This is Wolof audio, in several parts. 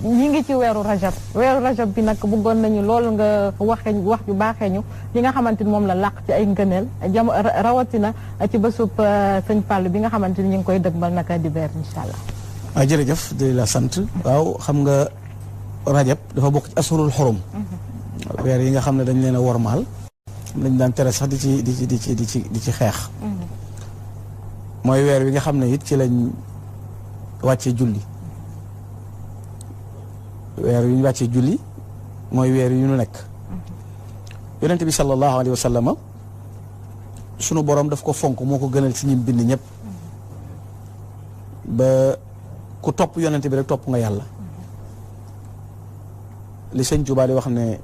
ñi ngi ci weeru rajab bi nag bëggoon nañu loolu nga wax ju baaxee ñu li nga xamante ni moom la làq ci ay ngëneel rawatina ci bésub sëñ Fall bi nga xamante ni ñu ngi koy dëgmal naka dibeer incha allah. waaw jërëjëf di la sant. waaw xam nga rajab dafa bokk ci asurul xurum. weer yi nga xam ne dañ leen a wormaal. dañ daan tere sax di ci xeex. mooy weer wi nga xam ne it ci lañ wàccee julli. weer wi ñu wàccee julli mooy weer yu ñu nekk. yonent bi sallallahu alayhi wa sallam sunu borom daf ko fonk moo ko gënal ci ñim bind ñëpp. ba ku topp yonent bi rek topp nga yàlla. li sëñ Tuubaa di wax ne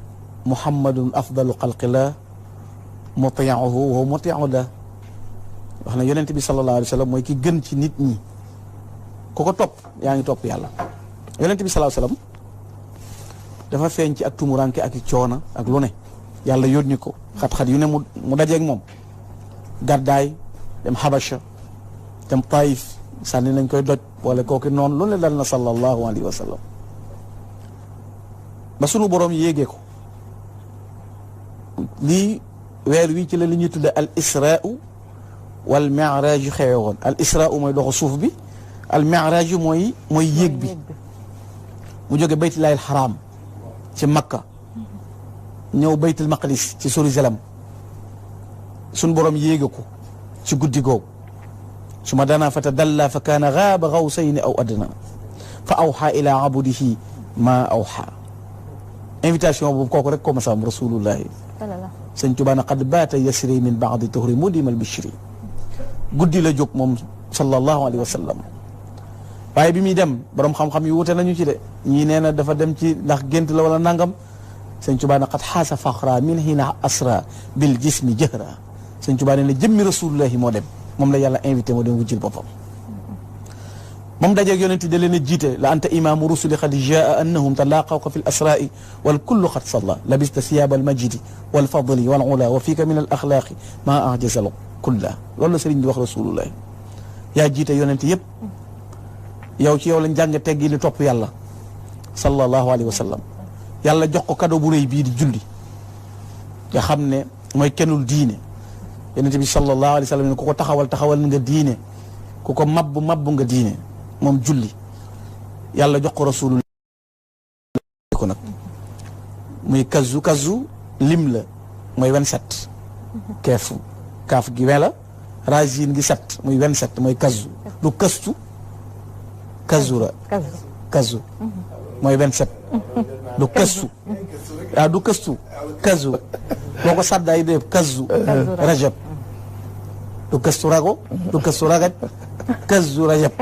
muhammadun afdalu xalqillah mutii'uhu wa mutii'u da wax ne yonent bi sallallahu alayhi wa sallam mooy ki gën ci nit ñi ku ko topp yaa ngi topp yàlla. yonent bi sallallahu alayhi wa sallam dafa feeñ ci ak tumuranke ak i coona ak lu ne yàlla yónni ko xat-xat yu ne mu dajeeg moom gàddaay dem Habasha dem Taïf sànni nañ koy doj wala kooki noonu lu ne dal na sallallahu alayhi wa sallam ba sunu borom yéegee ko lii weer wi ci la li ñuy tudde al israu wal mi'raj yu xewe woon al israu mooy doxu suuf bi al mi'raj yu mooy yéeg bi mu jóge baytullaahil xaraam ci Makka ñëw baytul maqdis ci Jérusalem sunu borom yéege ko ci guddi googu suma dana fa tadalla fa kaana gaaba gawsayni aw adna fa awxa ila abdihi ma awxa invitation boobu kooku rek ko masam rasulullahi sëñ Tuubaa na qad baata yasri min baadi tuhri mudimal bishri guddi la jóg moom sallallahu alayhi wa sallam waaye bi muy dem borom xam-xam yu wute nañu ci de ñii nee na dafa dem ci ndax gént la wala nangam sëñ Tuubaa na qad xaasa faxra min hina asra bil jismi jëhra sëñ Tuubaa nee na jëmmi rasulullahi moo dem moom la yàlla invité moo dem wujjil boppam moom dajeeg yonent da leen a jiite la anta imaamu rusuli qad jaa annahum talaaqawka fi l asraai wal kullu qad salla labista siyaaba al majidi wal fadli wal ula wa fiika min al axlaaqi maa ajazal kulla loolu la sëriñ di wax rasulullahi yaa jiite yonent yëpp yow ci yow lañ jàng teggi li topp yàlla sallallahu alayhi wa sallam yàlla jox ko cadeau bu rëy bii di julli nga xam ne mooy kennul diine yonent bi sallallahu alayhi wa sallam ne ku ko taxawal nga diine ku ko mabbu nga diine moom julli yàlla jox ko rasulullah ko nag muy kazu lim la mooy 27 kaaf gi 20 la rajin gi 7 muy 27 mooy kazu du kastu kazu mooy 27 du kastu du kastu kazu boo ko saddaay dee kazu rajab du kastu rago du kastu ragaj kazu rajab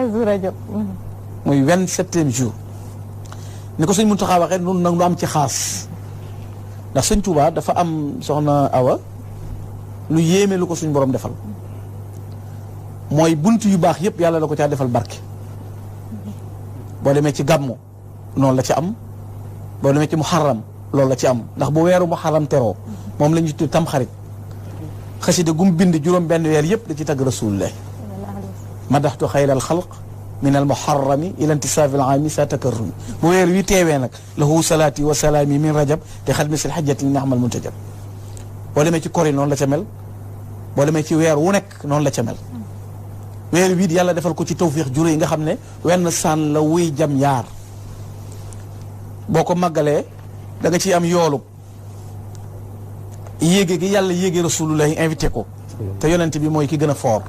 muy 27e jour ni ko sëñ Muntaxa waxee noonu nag nu am ci xaas ndax sëñ Tuubaa dafa am soxna Awa lu yéeme lu ko suñ borom defal mooy bunt yu baax yëpp yàlla da ko caa defal barke boo demee ci gàmmu noonu la ci am boo demee ci muharram loolu la ci am ndax bu weeru muharram teroo moom la ñu tudd tamxarit xasida gum bind juróom benn weer yëpp da ci tagg rasulullah madaxtu xayral xalq min al muharrami ila intisaafi al aami sa takarrumi bu weer wi teewee nag lahu salaati wa salaami min rajab te xadmi sil xajjati naxmal muntajab boo demee ci kori noonu la ca mel boo demee ci weer wu nekk noonu la ca mel weer wii yàlla defal ko ci tawfiix juré yi nga xam ne wenn saan la wuy jam yaar boo ko màggalee da nga ciy am yoolub yéege gi yàlla yéege rasulullahi invité ko te yonent bi mooy ki gën a foor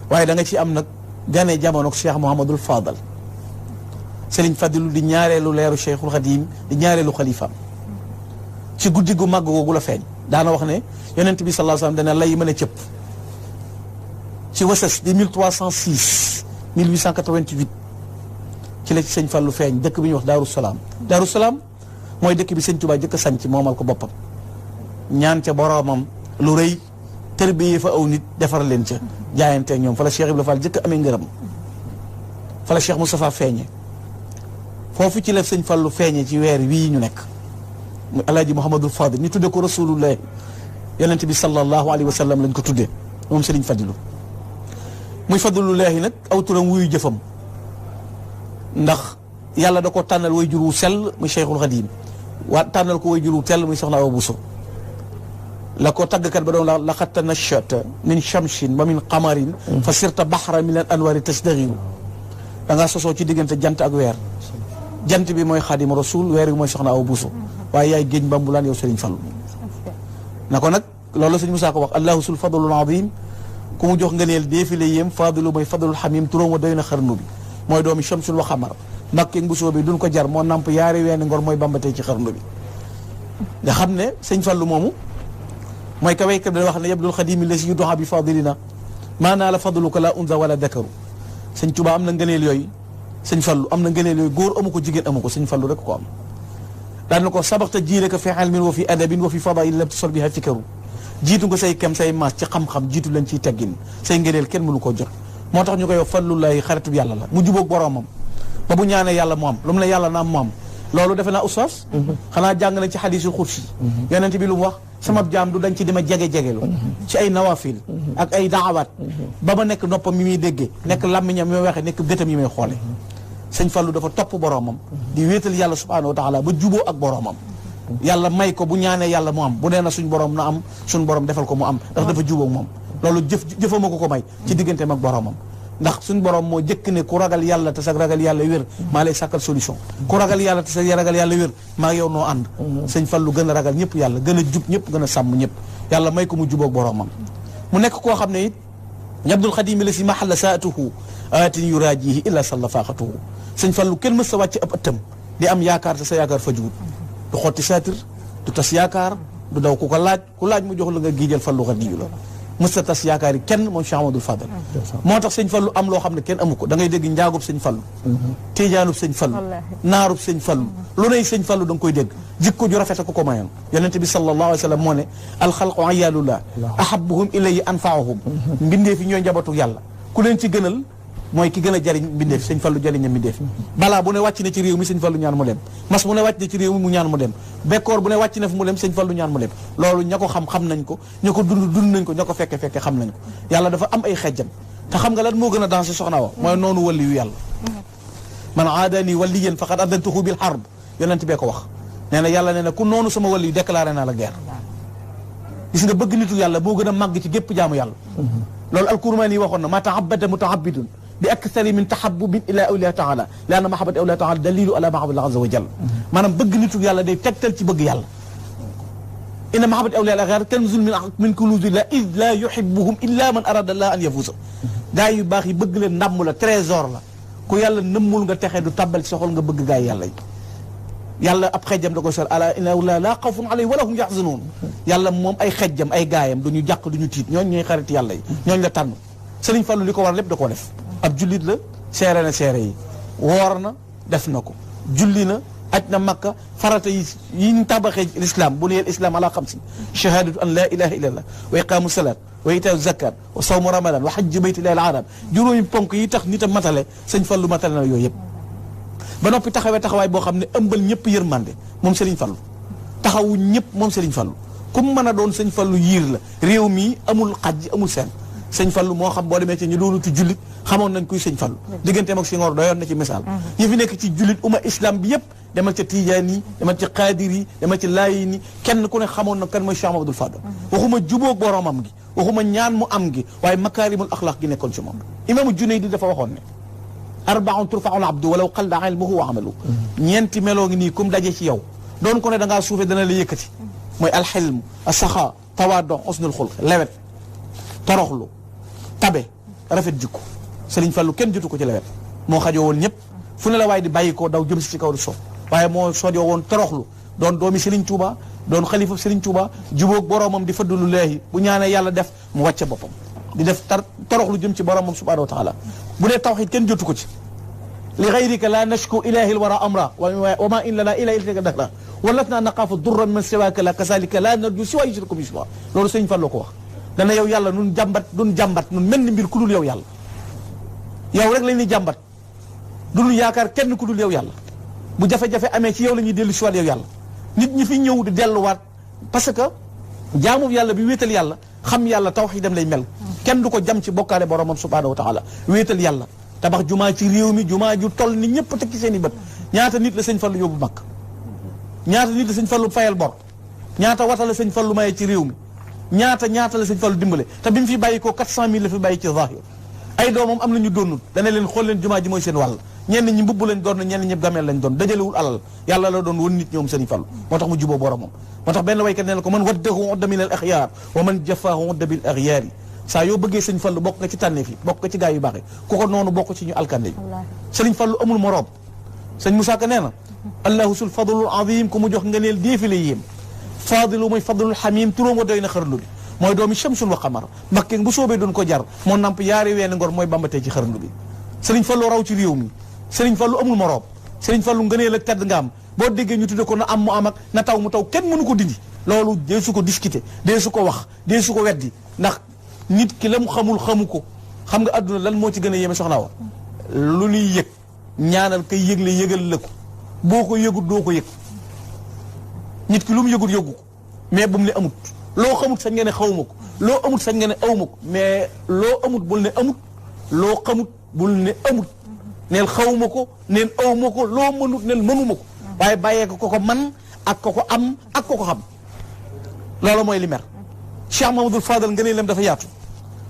waaye da nga ci am nag gane jamono Cheikh Mouhamadul Fadal Serigne Fadilu di ñaareelu leeru Cheikhul Khadim di ñaareelu xalifaam ci guddi gu màgg googu la feeñ daana wax ne yonent bi sallallahu alayhi wasallam dana lay mën a cëpp ci wasas di 1306 1888 ci la ci sëñ Fallu feeñ dëkk bi ñuy wax Daaru Salaam Daaru Salaam mooy dëkk bi sëñ Tuubaa jëkk a sanc moomal ko boppam ñaan ca boroomam lu rëy tërbiyee fa aw nit defar leen ca jaayante ñoom fa la Cheikh Ibrahima Fall jëkk amee ngërëm fa la Cheikh Moustapha feeñe foofu ci la sëñ Fallu feeñe ci weer wii ñu nekk muy alaaji Mouhamadul Fadil ñu tudde ko rasulullah yonent bi sallallahu alayhi wa sallam lañ ko tuddee moom Serigne Fadilu muy fadlullahi nag aw turam wuyu jëfam ndax yàlla da ko tànnal way jur wu sell muy Cheikhul Khadim waa tànnal ko way jur wu tell muy soxna Awa Bousso la ko tàggkat ba doon la laqad tanashata min shamsin wa min qamarin fa sirta bahra min al anwari tasdaghiru da ngaa sosoo ci diggante jant ak weer jant bi mooy Xaadimu Rasul weer bi mooy soxna Awa Bousso waaye yaay géej mbambulaan yow Serigne Fallou na ko nag loolu la Serigne Moussa ko wax allahu sul fadlul azim ku mu jox ngëneel déefile yéem fadilu mooy fadlul xamim turóom wa doy na xarnu bi mooy doomi shamsul wa xamar Mbàkke Bousso bi duñ ko jar moo namp yaari weeni ngor mooy bambatee ci xarnu bi nga xam ne sëñ Fallou moomu mooy ka waykat da wax ne yabdul xadimi la si yu doxa bi fadilina maanaa la fadluka la unza wala dakaru sëñ Tuubaa am na ngëneel yooyu sëñ Fallou am na ngëneel yooyu góor amu ko jigéen amu ko sëñ Fallou rek ko am daan na ko sabaxta jiireka fi ilmin wa fi adabin wa fi fadail lam tasol biha fikaru jiitu nga say kem say maas ci xam-xam jiitu leen ciy teggin say ngëneel kenn mënu koo jot moo tax ñu koy wax Fallullahi xaritub yàlla la mu jubóog boroomam ba bu ñaanee yàlla mu am lu mu ne yàlla na am mu am loolu defe naa oustaz xanaa jàng na ci xadiisul xudsi yonent bi lu mu wax sama jaam du dañ ci dima jege-jegelu ci ay nawafil ak ay daawaat ba ma nekk noppam mi muy déggee nekk làmmiñam mi may waxee nekk gëtam yi may xoole sëñ Fallou dafa topp boroomam di wéetal yàlla subhanahu wa taala ba juboo ak boroomam yàlla may ko bu ñaanee yàlla mu am bu nee na suñ borom na am suñ borom defal ko mu am ndax dafa jubóog moom loolu jëfama ko may ci digganteem ak boroomam ndax suñ borom moo jëkk ne ku ragal yàlla te sa ragal yàlla wér maa lay sàkkal solution ku ragal yàlla te sa ragal yàlla wér maa yow noo ànd sëñ Fallou gën a ragal ñëpp yàlla gën a jub ñëpp gën a sàmm ñëpp yàlla may ko mu jubóog boroomam mu nekk koo xam ne it Abdul Xadim la si mahalla saatuhu aatin yuraajihi illa salla faaxatuhu sëñ Fallou kenn mës sa wàcc ab ëttam di am yaakaar te sa yaakaar fajuwut du xotti saatir du tas yaakaar du daw ku ko laaj mu jox la nga giijal Fallou Xadiyu la mës ta tas yaakaar yi kenn moom Cheikh Amadou Fadal moo tax sëñ Fallou am loo xam ne kenn amu ko da ngay dégg njaagub sëñ Fallou tiijaanub sëñ Fallou naarub sëñ Fallou lu nay sëñ Fallou da nga koy dégg jikko ju rafet ko ko mayoon yonente bi sallallahu alayhi wa sallam moo ne alxalqu ayalullah ahabuhum ilayhi anfaahum mbindee fi ñooy njabootu yàlla ku leen ci gënal mooy ki gën a jariñ mbindeef sëñ Fallou jariñ na mbindeef balaa bu ne wàcc na ci réew mi sëñ Fallou ñaan mu dem mas bu ne wàcc na ci réew mi mu ñaan mu dem bekkoor bu ne wàcc na fi mu dem sëñ Fallou ñaan mu dem loolu ña ko xam nañ ko ña ko dund nañ ko ña ko fekke xam nañ ko yàlla dafa am ay xejjam te xam nga lan moo gën a dansé soxna wa mooy noonu wali yu yàlla man aadani waliyan faqad adantuhu bil harb yonent bee ko wax nee na yàlla nee na ku noonu sama wali yu déclaré naa la guerre gis nga bëgg nitu yàlla boo gën a màgg ci gépp jaamu yàlla loolu alkurmaani waxoon na ma taabada mutaabidun bi akthari min tahabbubin ila awliya taala li anna mahabbata awliya taala dalilu ala mahabbati azza wa jalla maanaam bëgg nitu yàlla day tegtal ci bëgg yàlla inna mahabbata awliya al-axyaar kanzun min kunuuzillah id la yuhibbuhum illa man arada allah an yafuuza gaa yu baax yi bëgg leen ndàmm la trésor la ku yàlla nëmmul nga texee du tàbbal ci sa xol nga bëgg gaa yi yàlla yi yàlla ab xejjam da koy sol ala inna awliya la xawfun alayhim wala hum yaxzanuun yàlla moom ay xejjam ay gaayam duñu jàq duñu tiit ñooñ ñooy xarit yàlla yi ñooñ la tànn Sëriñ Fallu li ko war lépp da koo def ab jullit la seere na seere yi woor na def na ko julli na aj na makka farata yi ñu tabaxee l'islam bu nuyee islam ala xamsin shahadatu an la ilaha illallah wa iqamu salat wa itaau zakat wa sawmu ramadan wa hajju baytillahi al-haram juróomi ponk yi tax nit a matale sëñ Fallu matale na yooyu yëpp ba noppi taxawaay boo xam ne ëmbal ñëpp yërmande moom Sëriñ Fallu taxawu ñëpp moom Sëriñ Fallu ku mu mën a doon sëñ Fallu yiir la réew mi amul xaj amul seen sëñ Fallu moo xam boo demee ci ñu doonutu jullit xamoon nañ kuy sëñ Fallu digganteem ak Senghor doyoon na ci misaal ñi fi nekk ci jullit umma islam bi yëpp demal ca Tijaan yi demal ci Qaadir yi demal ci Laayin yi kenn ku ne xamoon na kan mooy Cheikh Mamadou Fadal waxuma jubóog boromam gi waxuma ñaan mu am gi waaye makaarimul axlaaq gi nekkoon ci moom imaamu Junaydi dafa waxoon ne arbaun turfaul abdu walaw qalla ilmuhu wa amalu ñeenti meloo ngi nii comme daje ci yow doon ko ne da ngaa suufe dana la yëkkati mooy alxilm asaxa tawaado husnul xulq lewet toroxlu tabe rafet jikko Sëriñ Fallu kenn jotu ko ci lewet moo xajoo woon ñëpp fu ne la waaye di bàyyi koo daw jëm si ci kaw di soof waaye moo sojoo woon toroxlu doon doomi Sëriñ Tuuba doon xalifa Sëriñ Tuuba jubóog boroomam di fadlu leehi bu ñaanee yàlla def mu wàcce boppam di def toroxlu jëm ci boroomam subhanahu wa taala bu dee tawxiid kenn jotu ko ci li gayrika la nashku ilahi lwara amra wa ma in lana ila iltika dahra walatna naqaafu durran man siwaka la kasalika la narju siwa yushriku bi siwa loolu Sëriñ Fallu ko wax dana yow yàlla nun jàmbat nun mel ni mbir ku dul yow yàlla yow rek lañ ni jàmbat duñu yaakaar kenn ku dul yow yàlla bu jafe-jafe amee ci yow la ñuy dellu si waat yow yàlla nit ñi fi ñëw di delluwaat parce que jaamu yàlla bi wéetal yàlla xam yàlla tawxiidam lay mel kenn du ko jam ci bokkaale boromam subhaanahu wa taala wéetal yàlla tabax jumaa ci réew mi jumaa ju toll ni ñëpp tekki seen i bët ñaata nit la sëñ Fallu yóbbu mag ñaata nit la sëñ Fallu fayal bor ñaata wata la sëñ Fallu maye ci réew mi ñaata la sëñ Fallu dimbale te bi mu fi bàyyi ko 400.000 la fi bàyyi ci zahir ay doomam am na ñu doonul dana leen xool leen jumaa ji mooy seen wàll ñenn ñi mbubb lañ doon ñenn ñi gameel lañ doon dajalewul alal yàlla la doon woon nit ñoom sëñ Fallu moo tax mu juboo boromam moo tax benn waykat nee na ko man waddahu udda min al axyaar wa man jafaahu udda bil axyaar yi saa yoo bëggee sëñ Fallu bokk nga ci tànneef yi bokk nga ci gaay yu baax yi ku ko noonu bokk ci ñu alkande yi sëñ Fallu amul moroom sëñ Moussa Ka nee na allahu sul fadlul azim ku mu jox nga neel déefile yéem fadilu mooy fadlul xamim turóom wa doy na xarnu bi mooy doomi shamsun wa xamar mbakke bu soobee doon ko jar moo namp yaari weeni ngor mooy bambatee ci xarnu bi sëriñ Fallu raw ci réew mi sëriñ Fallu amul moroom sëriñ Fallu ngëneel ak tedd nga am boo déggee ñu tudde ko na am mu am ak na taw mu taw kenn mënu ko dindi loolu dee su ko discuter dee su ko wax dee su ko weddi ndax nit ki la mu xamul xamu ko xam nga àdduna lan moo ci gën a yéeme soxna wa lu ñuy yëg ñaanal kay yëgle yëgal la ko boo ko yëgut doo ko yëg nit ki lu mu yëgut yëgu ko mais bu mu ne amut loo xamut sañ nga ne xawma ko loo amut sañ nga ne awma ko mais loo amut bul ne amut loo xamut bul ne amut neel xawma ko neel awma ko loo mënut neel mënuma ko waaye bàyyee ko ko man ak ko ko am ak ko ko xam loolu mooy li mer Cheikh Mahamadul Fadal nga ne lem dafa yaatu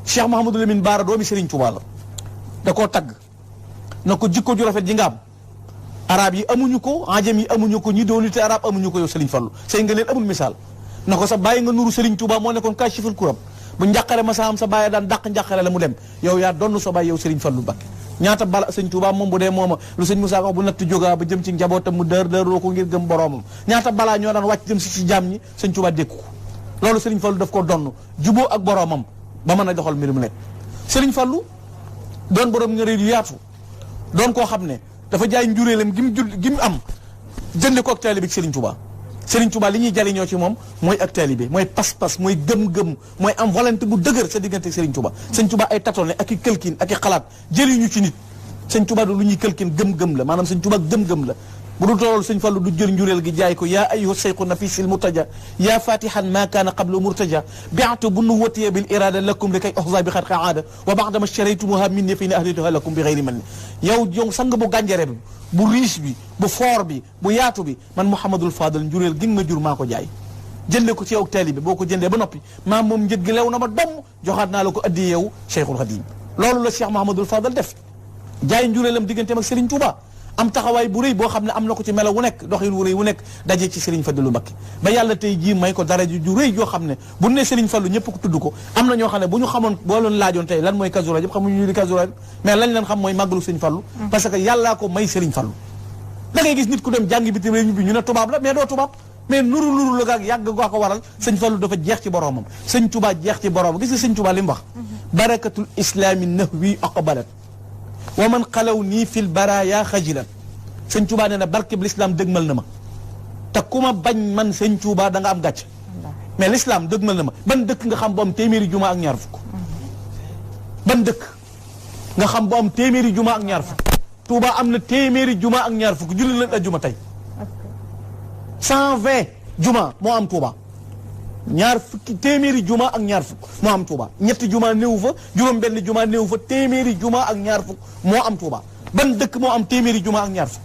Cheikh Mahamadou Lamine Baara doomi Serigne Touba la da koo tagg na ko jikko ju rafet ji nga am arab yi amuñu ko ajam yi amuñu ko ñi doon te arab amuñu ko yow Serigne Fallou say nga leen amul misaal na ko sa bàyyi nga nuru Serigne Touba moo nekkoon kaashiful kuram bu njàqare ma sa am sa bàyyi daan dàq njàqare la mu dem yow yaa donn sa bàyyi yow Serigne Fallou Mbacké ñaata bala sëñ Touba moom bu dee mooma lu sëñ Moussa wax bu natt jógaa ba jëm ci njabootam mu dëroo ko ngir gëm boroomam ñaata balaa ñoo daan wàcc jëm si ci jaam ñi sëñ Touba dékku ko loolu Serigne Fallou daf ko donn juboo ak boroomam ba mën a doxal mbir mu nekk Serigne Fallou doon borom nga réew yu yaatu doon koo xam ne dafa jaay njuréelam gi mu am jënde ko ak taalibe bi Serigne Touba Serigne Touba li ñuy jariñoo ci moom mooy ak taalibe mooy pas-pas mooy gëm-gëm mooy am volonté bu dëgër sa diggante ak Serigne Touba Serigne Touba ay tatone ak i këlkin ak i xalaat jëriñu ci nit Serigne Touba du lu ñuy këlkin gëm-gëm la maanaam Serigne Touba gëm-gëm la bu dul tool Serigne Fallou du jël njuréel gi jaay ko yaa ayyuha sayqu nafisil murtaja yaa fatihan ma kaana qablu murtaja bi'tu bu nuwatiya bil irada lakum li kay oxza bi xat aada wa ba'dama shtaraytumuha minni fi ne ahlituha lakum bi xayri man yow sang bu gànjare bi bu riche bi bu fort bi bu yaatu bi man Mouhamadul Fadal njuréel gi nga ma jur maa ko jaay jënde ko ci yow taalibe bi boo ko jëndee ba noppi maa moom njëg gi lew na ma domm joxaat naa la ko addi yow Cheikhul Khadim loolu la Cheikh Mouhamadul Fadal def jaay njuréelam digganteem ak Serigne Touba am taxawaay bu rëy boo xam ne am na ko ci melo wu nekk doxin wu rëy wu nekk daje ci Serigne Fallou Mbacké ba yàlla tey jii may ko dara ju rëy joo xam ne bu ne Serigne Fallou ñëpp ko tudd ko am na ñoo xam ne bu ñu xamoon boo leen laajoon tey lan mooy Kazu Rajab xamuñu ñu di Kazu Rajab mais lañ leen xam mooy màggalu Serigne Fallou parce que yàllaa ko may Serigne Fallou da ngay gis nit ku dem jàngi bitim réew ñu ne tubaab la mais doo tubaab mais nuru la gaak yàgg goo ko waral sëñ Fallou dafa jeex ci boromam sëñ Touba jeex ci boromam gis nga sëñ Touba li mu wax barakatul islami nahwi aqbalat wa man xalaw nii fil baraya xajilan sëñ Touba nee na barke bi l'islam dëgmal na ma te ku ma bañ man sëñ Touba da nga am gàcce mais l'islam dëgmal na ma ban dëkk nga xam bu am téeméeri juma ak ñaar fukk ban dëkk nga xam bu am téeméeri juma ak ñaar fukk Touba am na téeméeri juma ak ñaar fukk julli leen ajjuma tey 120 juma moo am Touba ñaar fukki téeméeri juma ak ñaar fukk moo am Touba ñetti juma néew fa juróom benn juma néew fa téeméeri juma ak ñaar fukk moo am Touba ban dëkk moo am téeméeri juma ak ñaar fukk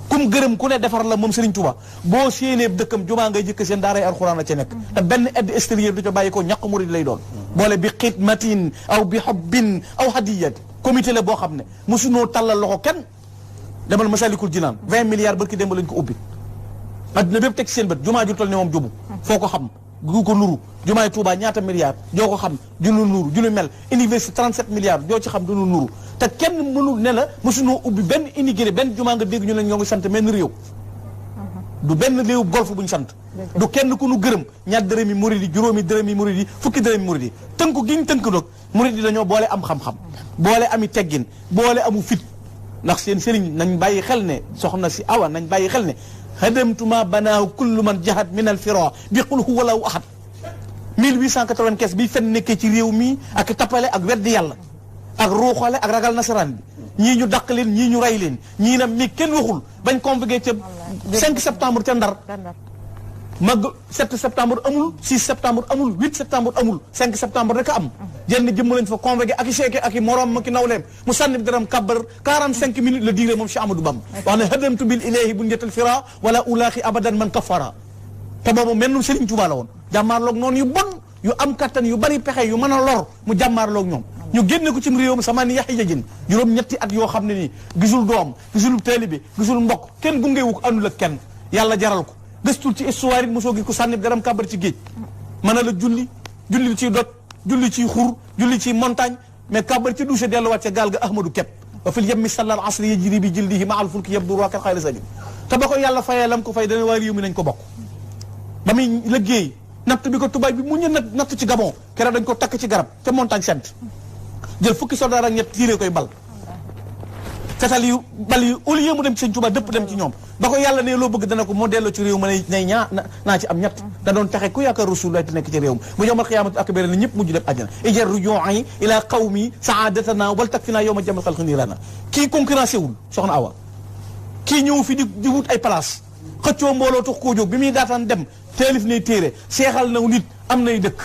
kum gërëm ku ne defar la moom Serigne Touba boo séenee dëkkam juma ngay jëkk seen daaray alxuraan la ca nekk te benn aide extérieure du ca bàyyi ko ñàq murid lay doon boole bi xidmatin aw bi hubbin aw hadiyat comité la boo xam ne mosunoo tàllal loxo kenn demal Masalikul Jinaan 20 milliards barki démb lañ ko ubbi adduna bépp teg seen bët jumaa ju toll ne moom jubu foo ko xam gu ko nuru jumaay Touba ñaata milliards joo ko xam ju nu nuru ju nu mel université 37 milliards joo ci xam du nu nuru te kenn mënul ne la mosunoo ubbi benn immigré benn jumaa nga dégg ñu ne ñoo ngi sant benn réew du benn réew golf bu ñu sant du kenn ku nu gërëm ñaar dërëmi murid yi juróomi dërëmi murid yi fukki dërëmi murid yi tënku gi ñu tënk nag murid yi dañoo boole am xam-xam boole ami teggin boole amu fit ndax seen sëriñ nañ bàyyi xel ne soxna si awa nañ bàyyi xel ne hadamtuma banaahu kullu man jahat min al fira bi qul huwa allahu ahad 1895 bi fen nekkee ci réew mi ak tappale ak weddi yàlla ak ruuxale ak ragal nasaraan bi ñii ñu dàq leen ñii ñu rey leen ñii na mi kenn waxul bañ convoqué ca 5 septembre ca Ndar mag 7 septembre amul 6 septembre amul 8 septembre amul 5 septembre rek a am jenn jëmm lañ fa convoqué ak i seeke ak i morom ma ki nawleem mu sànni bi daram kàbbar 45 minutes la diire moom Cheikh Amadou Bamba wax ne hadamtu bil ilahi bu njëtal fira wala ulaaxi abadan man kafara te boobu mel nu Serigne Touba la woon jàmmaarloog noonu yu bon yu am kattan yu bari pexe yu mën a lor mu jàmmaarloog ñoom ñu génne ko ci réewam sama ni yaxi jajin juróom-ñetti at yoo xam ne nii gisul doom gisul taalibe gisul mbokk kenn gungewu ko àndul ak kenn yàlla jaral ko gëstul ci histoire it mosoo gi ko sànni daram kàbbar ci géej mën a la julli ciy dot julli ciy xur julli ciy montagne mais kàbbar ci douche delluwaat ca gaal ga ahmadou kepp wa fil yemmi sallal asri yajri bi jildihi ma al fulki yabdu rakat xayra sabi te ba ko yàlla fayee lam ko fay dana waa réew mi nañ ko bokk ba muy liggéey natt bi ko tubaab bi mu ñu natt ci Gabon keroog dañ ko takk ci garab ca montagne sent jël fukki soldat ak ñett tiiree koy bal fetal yu bal yu au lieu mu dem ci Sëñ Tuubaa dëpp dem ci ñoom ba ko yàlla ne loo bëgg dana ko moo delloo ci réew ma nay naa ci am ñett da doon taxe ku yaakaar Rasulullah te nekk ci réew mi bu yawmal qiyaamati akbar na ñëpp mujj dem àjjana ijar ruju'i ila qawmi sa'adatana wal takfina yawma jamal xalqi niirana kii concurrencé wul soxna Awa kii ñëw fi di wut ay place xëccoo mbooloo tax koo jóg bi muy daataan dem taalif nay téere seexal naw nit am nay dëkk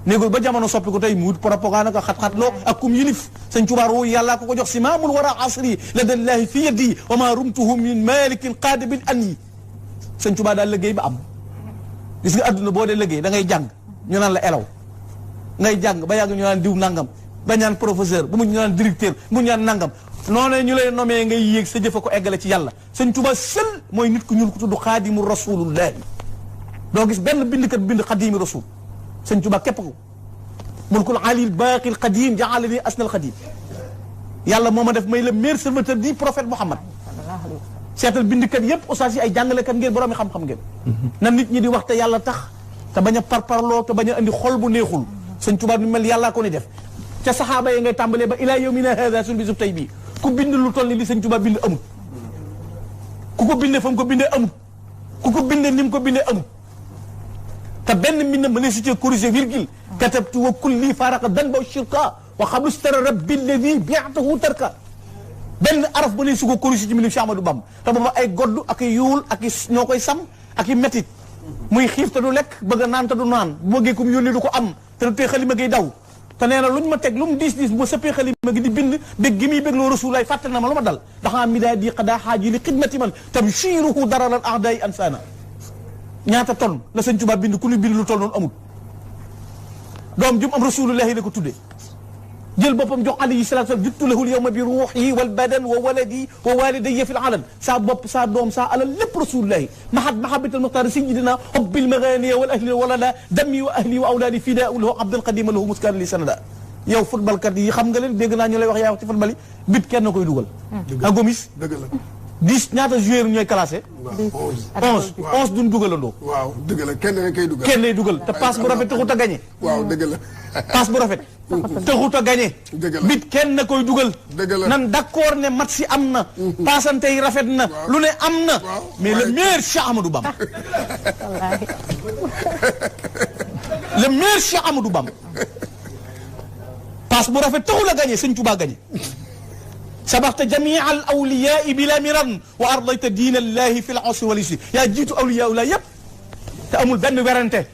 néegul ba jamono soppi ko tey mu wut propagande ko xat-xat loo ak kum yilif Sëñ Tuubaa woo yàllaa ko jox simaamul wara asri ladallaahi fi yadi wa ma rumtuhu min malikin qaadibin an yi Sëñ Tuubaa daal liggéey ba am gis nga adduna boo dee liggéey da ngay jàng ñu naan la elaw ngay jàng ba yàgg ñu naan diw nangam ba ñaan professeur bu mu ñu naan directeur bu mu ñaan nangam noonu ñu lay nomee ngay yéeg sa jëfa ko eggale ci yàlla Sëñ Tuubaa seul mooy nit ku ñuul ko tudd xaadimu rasulullahi doo gis benn bindkat bind xadimi rasul Sëñ Tuubaa képp ko mulkul alil baaqil qadim ja'alani asnal qadim yàlla moo ma def may le meilleur serviteur du prophète Muhammad seetal bindkat yëpp ustaas yi ay jàngalekat ngeen borom yi xam-xam ngeen na nit ñi di wax te yàlla tax te bañ a parparloo te bañ a andi xol bu neexul Sëñ Tuubaa nu mel yàllaa ko ni def ca saxaaba yi ngay tàmbalee ba ilaa yawmina haada suñu bisub tey bii ku bind lu toll ni li Sëñ Tuubaa bind amul ku ko bindee fa mu ko bindee amul ku ko bindee ni mu ko bindee amul te benn mbind ma ne su cee corrigé virgule katabtu wa kulli faraqa danba shirka wa xablu stara rabbi alladi bi'atahu tarka benn araf ba ne su ko corrigé ci mbind Cheikh Ahmadou Bamba te booba ay godd ak i yuul ak i ñoo koy sam ak i métit muy xiif te du lekk bëgg a naan te du naan bu bëggee ko mu yónni du ko am te du tee xalima gi daw te nee na luñ ma teg lu mu diis bu ma sëppee xalima gi di bind bég gi muy bég loo rasulaay fàttal na ma lu ma dal daxaa midaa di xadaa xaaji li xidmati man tabshiruhu dararal ahdaay ansana ñaata ton la Sëñ Tuubaa bind ku ñu bind lu toll noonu amul doom jum am rasulullahi la ko tuddee jël boppam jox alayhi salaatu wa salaam juttu lahul yawma bi ruuhi wal badan wa waladi wa walidayya fil alan saa bopp saa doom saa alal lépp rasulullahi mahabbatal muxtaar sayyidina hubbil maghaniya wal ahli walada dammi wa ahli wa awlaadi fidaa'u lahu abdan qadima lahu muskaan li sanada yow football kat yi xam nga leen dégg naa ñu lay wax yaa wax ci football yi bit kenn koy dugal a Gomis dëgg la 10 ñaata joueurs ñooy classé. 11 duñ dugalandoo. waaw dëgg la kenn rek kay dugal. kenn lay dugal te passe bu rafet taxut a gagné. waaw dëgg la. passe bu rafet. taxut a gagné. dëgg la bit kenn na koy dugal. dëgg la nan d'accord ne match si am na. paasante yi rafet na. lu ne am na. mais le meilleur Cheikh Amadou Bamba. le meilleur Cheikh Amadou Bamba. passe bu rafet taxul a gagné Sëñ Tuubaa gagné. sabaxta jamia al awliyaa bila miran wa ardayta diina allahi fi l usri wal yusri yaa jiitu awliyaa la yëpp te amul benn werante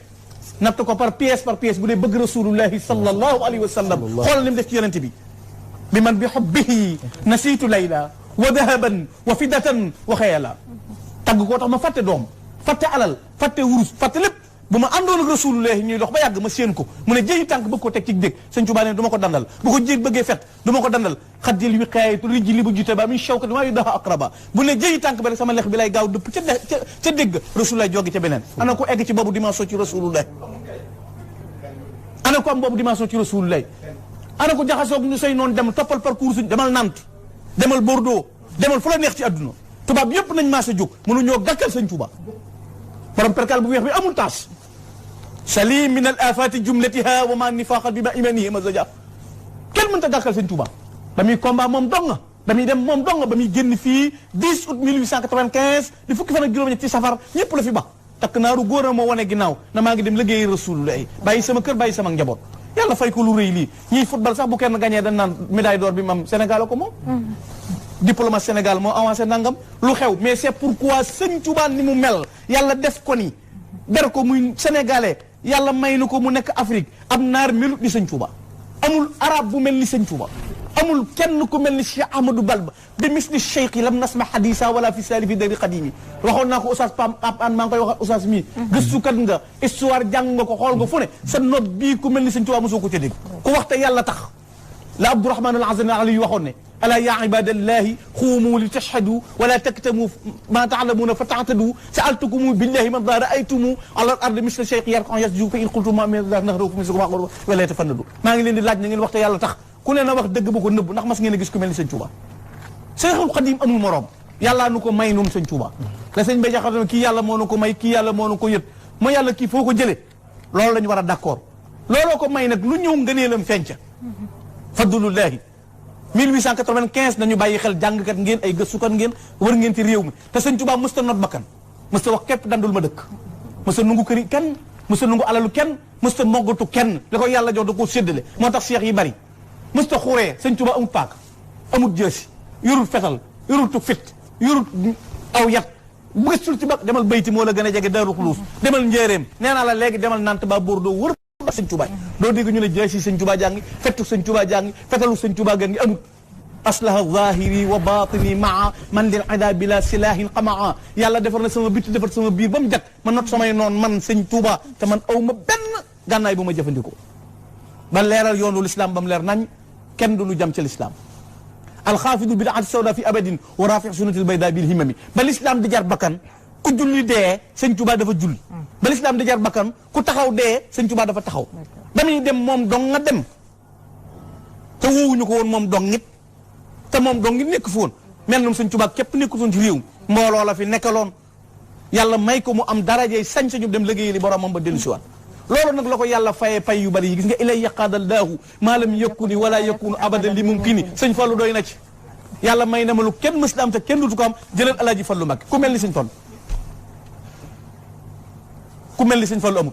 natt ko par pièce bu dee bëgg rasulullahi sallallahu alayhi wa sallam xoolal ni mu def ci yonente bi man bi xubbihi nasiitu layla wa dahaban wa fidatan wa xayala tagg koo tax ma fàtte doom fàtte alal fàtte wurus fàtte lépp bu ma àndoon ak rasulullahi ñuy dox ba yàgg ma séen ko mu ne jëyi tànk bëgg ko teg ci dégg Sëñ Tuubaa ne du ma ko dandal bu ko jéeg bëggee fet du ma ko dandal xaddil wi xaayatu rijji li bu jute ba min shawkat maa yu daha aqraba bu ne jëyi tànk ba rek sama lex bi lay gaaw dëpp ca dégg rasulullahi jóge ca beneen ana ko egg ci boobu dimension ci rasulullahi ana ko am boobu dimension ci rasulullahi ana ko jaxasoog ñu say noonu dem toppal parcours suñ demal Nantes demal Bordeaux demal fu la neex ci àdduna tubaab yëpp nañ maasa jóg mënu ñoo gàkkal Sëñ Tuubaa borom perkal bu weex bi amul taas salim min al afati jumlatiha wa ma nifaqat bi ma imanihi mazaja kenn mënta gàkkal Sëñ Tuubaa ba muy combat moom dong ba muy dem moom dong ba muy génn fii 10 août 1895 di fukki fan ak juróom-ñett ci safar ñëpp la fi ba takk naaru góor a moo wane ginnaaw na maa ngi dem liggéeyi rasulullah bàyyi sama kër bàyyi sama njaboot yàlla fay ko lu rëy lii ñiy football sax bu kenn gagné dañ naan médaille d'or bi mam Sénégal ko moom diplomate Sénégal moo avancé nangam lu xew mais c'est pourquoi Sëñ Tuubaa ni mu mel yàlla def ko ni ber ko muy sénégalais yàlla may na ko mu nekk Afrique am naar melut ni sëñ Tuuba amul arab bu mel ni sëñ Tuuba amul kenn ku mel ni Cheikh Ahmadou Bamba bi misli cheikh yi lam nasma hadisa wala fi sali fi dari xadim yi waxoon naa ko oustaz Pam an maa ngi koy wax oustaz mii gëstukat nga histoire jàng nga ko xool nga fu ne sa note bii ku mel ni sëñ Tuuba mosoo ko ca dégg ku waxte yàlla tax la Abdourahman al Azani Ali waxoon ne ala ya ibadallahi xuumu li tashhadu wala taktamu ma taalamuuna fa taatadu saaltukumu billahi man daa raaytumu ala al ardi misla cheikh yarkan yasju fa in qultum ma min nahrukum mislukum wala tafannadu maa ngi leen di laaj na ngeen waxte yàlla tax ku ne na wax dëgg bu ko nëbb ndax mas ngeen a gis ku mel ni sëñ Tuuba Seexul Xadim amul morom yàllaa nu ko may nun sëñ Tuuba la sëñ bay jaxate kii yàlla moo nu ko may kii yàlla moo nu ko yët ma yàlla kii foo ko jëlee loolu la ñu war a d'accord looloo ko may nag lu ñëw ngëneelam fenca fadlullahi 1895 nañu bàyyi xel jàngkat ngeen ay gëstukat ngeen war ngeen ci réew mi te sëñ Tuuba mësta not bakkan mësta wax képp dandul ma dëkk mësta nungu këri kenn mësta nungu alalu kenn mësta moggatu kenn li ko yàlla jox da koo séddale moo tax seex yi bari mësta xuree sëñ Tuuba amut paak amut jësi yorul fetal yorul tu fit yorul aw yat bu gëstul ci bak demal bayti moo la gën a jege Daaru Xuluus demal njéeréem nee naa la léegi demal nant ba Bordeaux wër sëñ Tuuba doo dégg ñu ne jësi sëñ Tuuba jàngi fettu sëñ Tuuba jàngi fetalu sëñ Tuuba jàngi amut aslaha zahiri wa batini maa man lil ida bila silahin qamaa yàlla defar na sama bitti defar sama biir ba mu jag ma not samay noon man sëñ Tuuba te man aw ma benn gànnaay bu ma jëfandikoo ba leeral yoonu l'islam ba mu leer nañ kenn du lu jam ci l'islam alxaafidu bidaati sawda fi abadin wa rafi sunnatil bayda bil himami ba l'islam di jar bakkan ku julli dee sëñ Tuuba dafa julli ba l'islam di jar bakkan ku taxaw dee sëñ Tuuba dafa taxaw ba muy dem moom dong nga dem te woowuñu ko woon moom dong it te moom dong it nekk fi woon mel noonu sëñ Tuuba képp nekkutoon ci réew mbooloo la fi nekkaloon yàlla may ko mu am darajey sañ-sañu dem liggéey li boromam ba dellu si waat loolu nag la ko yàlla fayee pay yu bari yi gis nga ilay yaqaadallaahu maa lam yakuni wala yakunu abadan li mumkini sëñ Fallu doy na ci yàlla may na ma lu kenn mës la am te kenn dutu ko am jëlal alaaji Fallu Mbàkke ku mel ni sëñ Fallu ku mel ni sëñ Fallu amul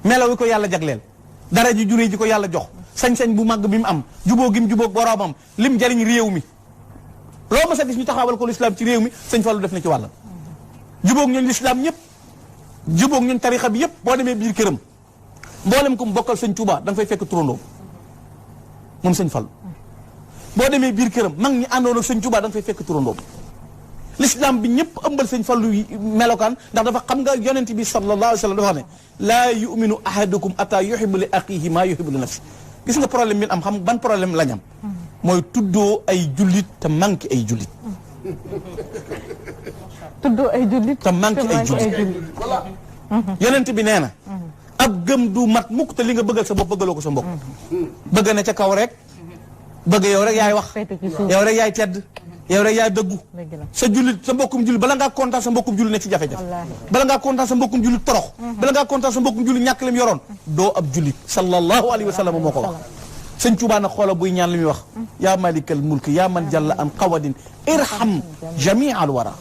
melaw wi ko yàlla jagleel dara ji juree ji ko yàlla jox sañ-sañ bu màgg bi mu am jubóo gi mu jubóog boroomam lim jariñ réew mi loo ma sa gis ñu taxawal ko l'islam ci réew mi sëñ Fallu def na ci wàllam jubóog ñooñ l'islam ñëpp jubóog ñun tarixa bi yëpp boo demee biir këram mboolem ko mu bokkal sëñ Tuuba da nga fay fekk turandoo moom sëñ Fallu boo demee biir këram mag ñi àndoon ak sëñ Tuuba da nga fay fekk turandoo l'islam bi ñëpp ëmbal sëñ Fallu melokaan ndax dafa xam nga yonent bi sallallahu alayhi wa sallam dafa wax ne laa yuminu ahadukum ata yuhibbu li axihi maa yuhibbu li nafsi gis nga problème bi am xam ban problème lañ am mooy tuddoo ay jullit te manqué ay jullit tuddoo ay jullit te manqué ay jullit yonent bi nee na ab gëm du mat mukk te li nga bëggal sa bopp bëggaloo ko sa mbokk bëgg na ca kaw rek bëgg yow rek yaay wax yow rek yaay tedd yow rek yaay dëggu sa jullit sa mbokkum jullit bala ngaa kontaan sa mbokkum jullit nekk ci jafe-jafe bala ngaa kontaan sa mbokkum jullit torox bala ngaa kontaan sa mbokkum jullit ñàkk lim yoroon doo ab jullit sallallahu alayhi wa sallam moo ko wax sëñ Tuubaa nag xoola buy ñaan li muy wax yaa malikal mulk yaa man jalla an qawadin irham jamii al wara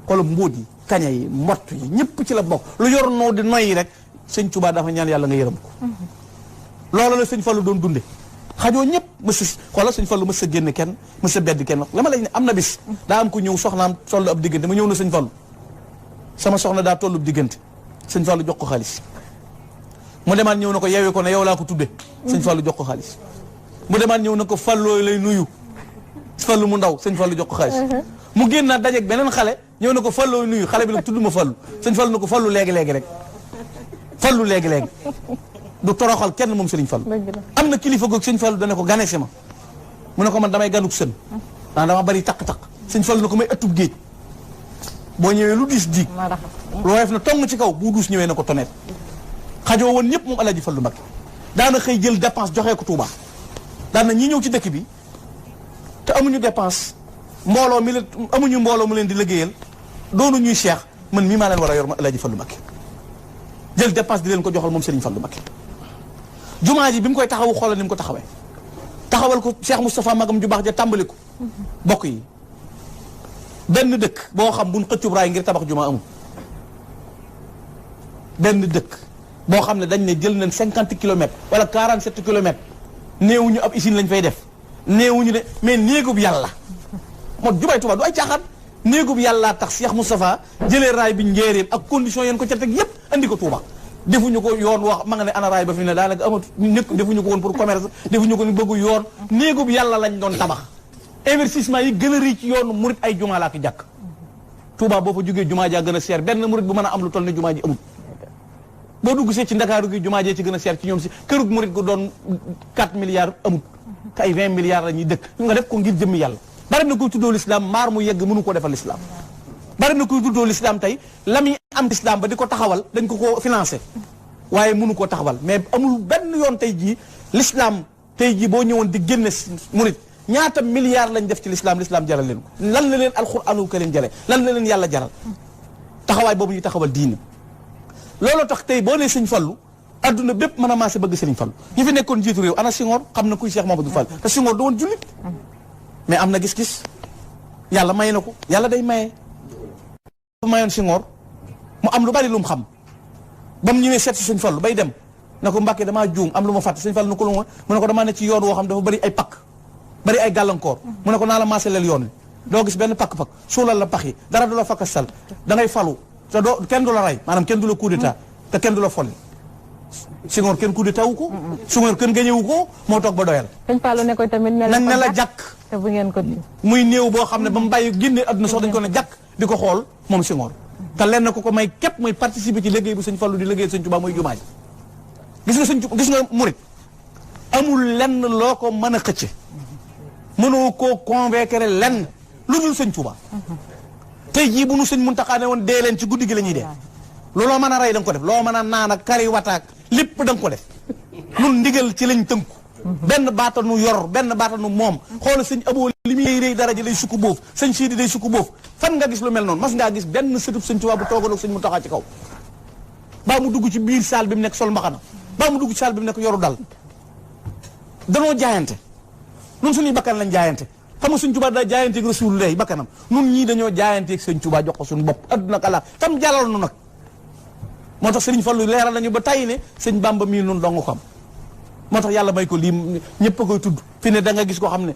xoola mbóot yi kaña yi mbott yi ñëpp ci la bokk lu yor noo di noyyi rek sëñ Tuubaa dafa ñaan yàlla nga yërëm ko loolu la sëñ Fallu doon dunde xajoo ñëpp mës a xoolal sëñ Fallu mës a génn kenn mës a bedd kenn la ma lay ne am na bis daa am ko ñëw soxnaam tollu ab diggante ma ñëw na sëñ Fallu sama soxna daa tollu ab diggante sëñ Fallu jox ko xaalis mu demaat ñëw na ko yeewee ko ne yow laa ko tudde sëñ Fallu jox ko xaalis mu demaat ñëw na ko Fallooy lay nuyu Fallu mu ndaw sëñ Fallu jox ko xaalis mu génn naa dajeeg beneen xale ñëw na ko Fallooy nuyu xale bi nag tudd ma Fallu sëñ Fallu na ko Fallu léegi-léegi rek Fallu léegi-léegi du toroxal kenn moom sëriñ Fallu am na kilifa goog sëñ Fallu dana ko ganese ma mu ne ko man damay ganuk sën ndax dama bari taq-taq sëñ Fallu na ko may ëttub géej boo ñëwee lu diis diig lu woyof na tong ci kaw bu duus ñëwee na ko tonet xajoo woon ñëpp moom Alaaji Fallu Mbakke daana xëy jël dépense joxee ko Touba daana ñi ñëw ci dëkk bi te amuñu dépense mbooloo mi leen amuñu mbooloo mu leen di liggéeyal doonu ñuy cheikh man mii maa leen war a yor ma Alaaji Fallu Mbakke jël dépense di leen ko joxal moom Serigne Fallu Mbakke jumaa ji bi mu koy taxawu xoolal ni mu ko taxawee taxawal ko Cheikh Moustapha magam ju baax ja tàmbali ko bokk yi benn dëkk boo xam buñ xëccub raay ngir tabax jumaa amul benn dëkk boo xam ne dañ ne jël nañ 50 kilomètres wala 47 kilomètres néewuñu ab usine lañ fay def néewuñu ne mais néegub yàlla moo jumaay Tuubaa du ay caaxaan néegub yàllaa tax Cheikh Moustapha jëlee raay bi njéeréem ak condition yeen ko ca teg yépp andi ko Touba defuñu ko yoon wax ma nga ne ana raay ba fi ne daanaka amatu ñëkk defuñu ko woon pour commerce defuñu ko ni bëggu yoon néegub yàlla lañ doon tabax investissement yi gën a rëy ci yoonu murit ay jumaa laa ki jàkk Touba boo fa jógee jumaa jaa gën a seer benn murit bu mën a am lu toll ne jumaa ji amul boo dugg see ci Ndakaaru gi jumaa jee ci gën a seer ci ñoom si kërug murit gu doon 4 milliards amul te ay 20 milliards la ñuy dëkk ñu nga def ko ngir jëmmi yàlla bari na koy tuddoo l'islam maar mu yegg mënu ko defal l'islam bari na koy tuddoo l'islam tey la muy am l'islam ba di ko taxawal dañ ko financé waaye mënu koo taxawal mais amul benn yoon tey jii l'islam tey jii boo ñëwoon di génne murit ñaata milliards lañ def ci l'islam jaral leen ko lan la leen alxuraanul karim jale lan la leen yàlla jaral taxawaay boobu ñuy taxawal diine looloo tax tey boo nee sëñ Fallu adduna bépp mën a maase bëgg sëriñ Fallu ñi fi nekkoon jiitu réew ana Senghor xam na kuy Cheikh Mamadou Fall te Senghor da woon jullit mais am na gis-gis yàlla may na ko yàlla day maye mayoon Senghor mu am lu bari lu mu xam ba mu ñëwee seet si sëñ Fallu bay dem na ko Mbàkke damaa juum am lu ma fàtte sëñ Fallu na ko lu ma mu ne ko damaa ne ci yoon woo xam dafa bari ay pakk bari ay gàllankoor mu ne ko naa la maase leel yoon wi doo gis benn pakk-pakk suulal la pax yi dara du la fakkastal da ngay falu te doo kenn du la rey maanaam kenn du la coup d'état te kenn du la folli Senghor kenn coup d'état wu ko Senghor kenn gañewu ko moo toog ba doyal sëñ Fallou ne ko tamit nañ ne la jàkk te bu ngeen ko muy néew boo xam ne ba mu bàyyi génne adduna sax dañ ko ne jàkk di ko xool moom Senghor te lenn ko may képp muy participer ci liggéey bu sëñ Fallou di liggéey sëñ Touba muy jumaa ji gis nga murit amul lenn loo ko mën a xëcce mënoo koo convaincre lenn lu dul sëñ Touba tey jii bu nu sëñ Muntaxa ne woon dee leen ci guddi gi la ñuy dee looloo mën a rey da nga ko def loo mën a naan ak kari wataak lépp da nga ko def nun ndigal ci lañ tënku benn baata nu yor benn baata nu moom xoola sëñ Aboo li muy réy dara ji day sukku boof sëñ Siidi day sukku boof fan nga gis lu mel noonu mas ngaa gis benn sëtub sëñ Touba bu toogoon ak sëñ Muntaxa ci kaw baa mu dugg ci biir saal bi mu nekk sol mbaxana baa mu dugg ci saal bi mu nekk yoru dal danoo jaayante nun suñuy bakkan lañ jaayante xam nga sëñ Touba daa jaayanteeg Rasulullah bakkanam nun ñii dañoo jaayanteeg sëñ Touba jox ko suñu bopp adduna ak àlla tam jalal nu nag moo tax sëriñ Fallu leeral nañu ba tey ne sëñ Bamba mii nun dong ko am moo tax yàlla may ko lii ñëpp a koy tudd fi ne da nga gis koo xam ne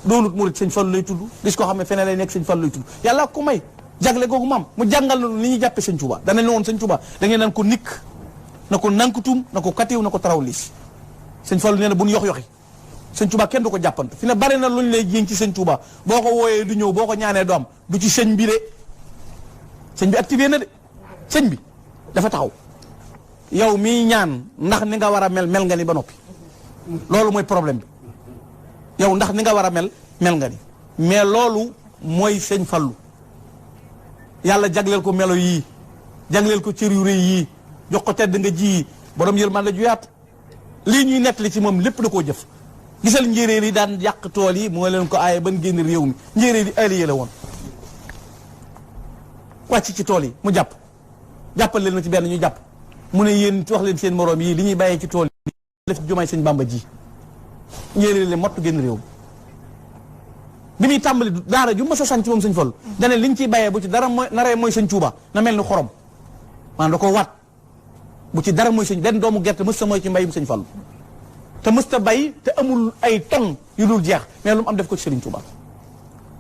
doonut murit sëñ Fallu lay tudd gis koo xam ne feneen lay nekk sëñ Fallu lay tudd yàlla ko may jagle googu maam mu jàngal na ni ñuy jàppe sëñ Touba dana ne woon sëñ Touba da ngeen naan ko nikk na ko nankutum na ko katiw na ko taraw liis sëñ Fallu nee na bu ñu yox-yoxi sëñ Touba kenn du ko jàppante fi ne bari na lu ñu lay jéng ci sëñ Touba boo ko wooyee du ñëw boo ko ñaanee du am du ci sëñ bi de sëñ bi activé na de sëñ bi dafa taxaw yow miy ñaan ndax ni nga war a mel nga ni ba noppi loolu mooy problème bi yow ndax ni nga war a mel nga ni mais loolu mooy sëñ Fallu yàlla jagleel ko melo yii jagleel ko cër yu rëy yii jox ko tedd nga ji yi borom yërmande ju yaatu lii ñuy nettali ci moom lépp da koo jëf gisal njéeréer yi daan yàq tool yi moo leen ko aaye ban génn réew mi njéeréer yi allié la woon wàcc ci tool yi mu jàppal leen na ci benn ñu jàpp mu ne yéen wax leen seen moroom yi li ñuy bàyyee ci tool yi def ci jumaay sëñ Bamba ji njéeréer leen mottu génn réew mi bi muy tàmbali daara ju mas a sànc moom sëñ Fallu dane liñ ciy bàyyee bu ci dara mooy naree mooy sëñ Tuuba na mel ni xorom maanaam da ko waat bu ci dara mooy sëñ benn doomu gerte mës ta mooy ci mbayum sëñ Fallu te mës ta bay te amul ay ton yu dul jeex mais lu mu am def ko ci Sëriñ Tuuba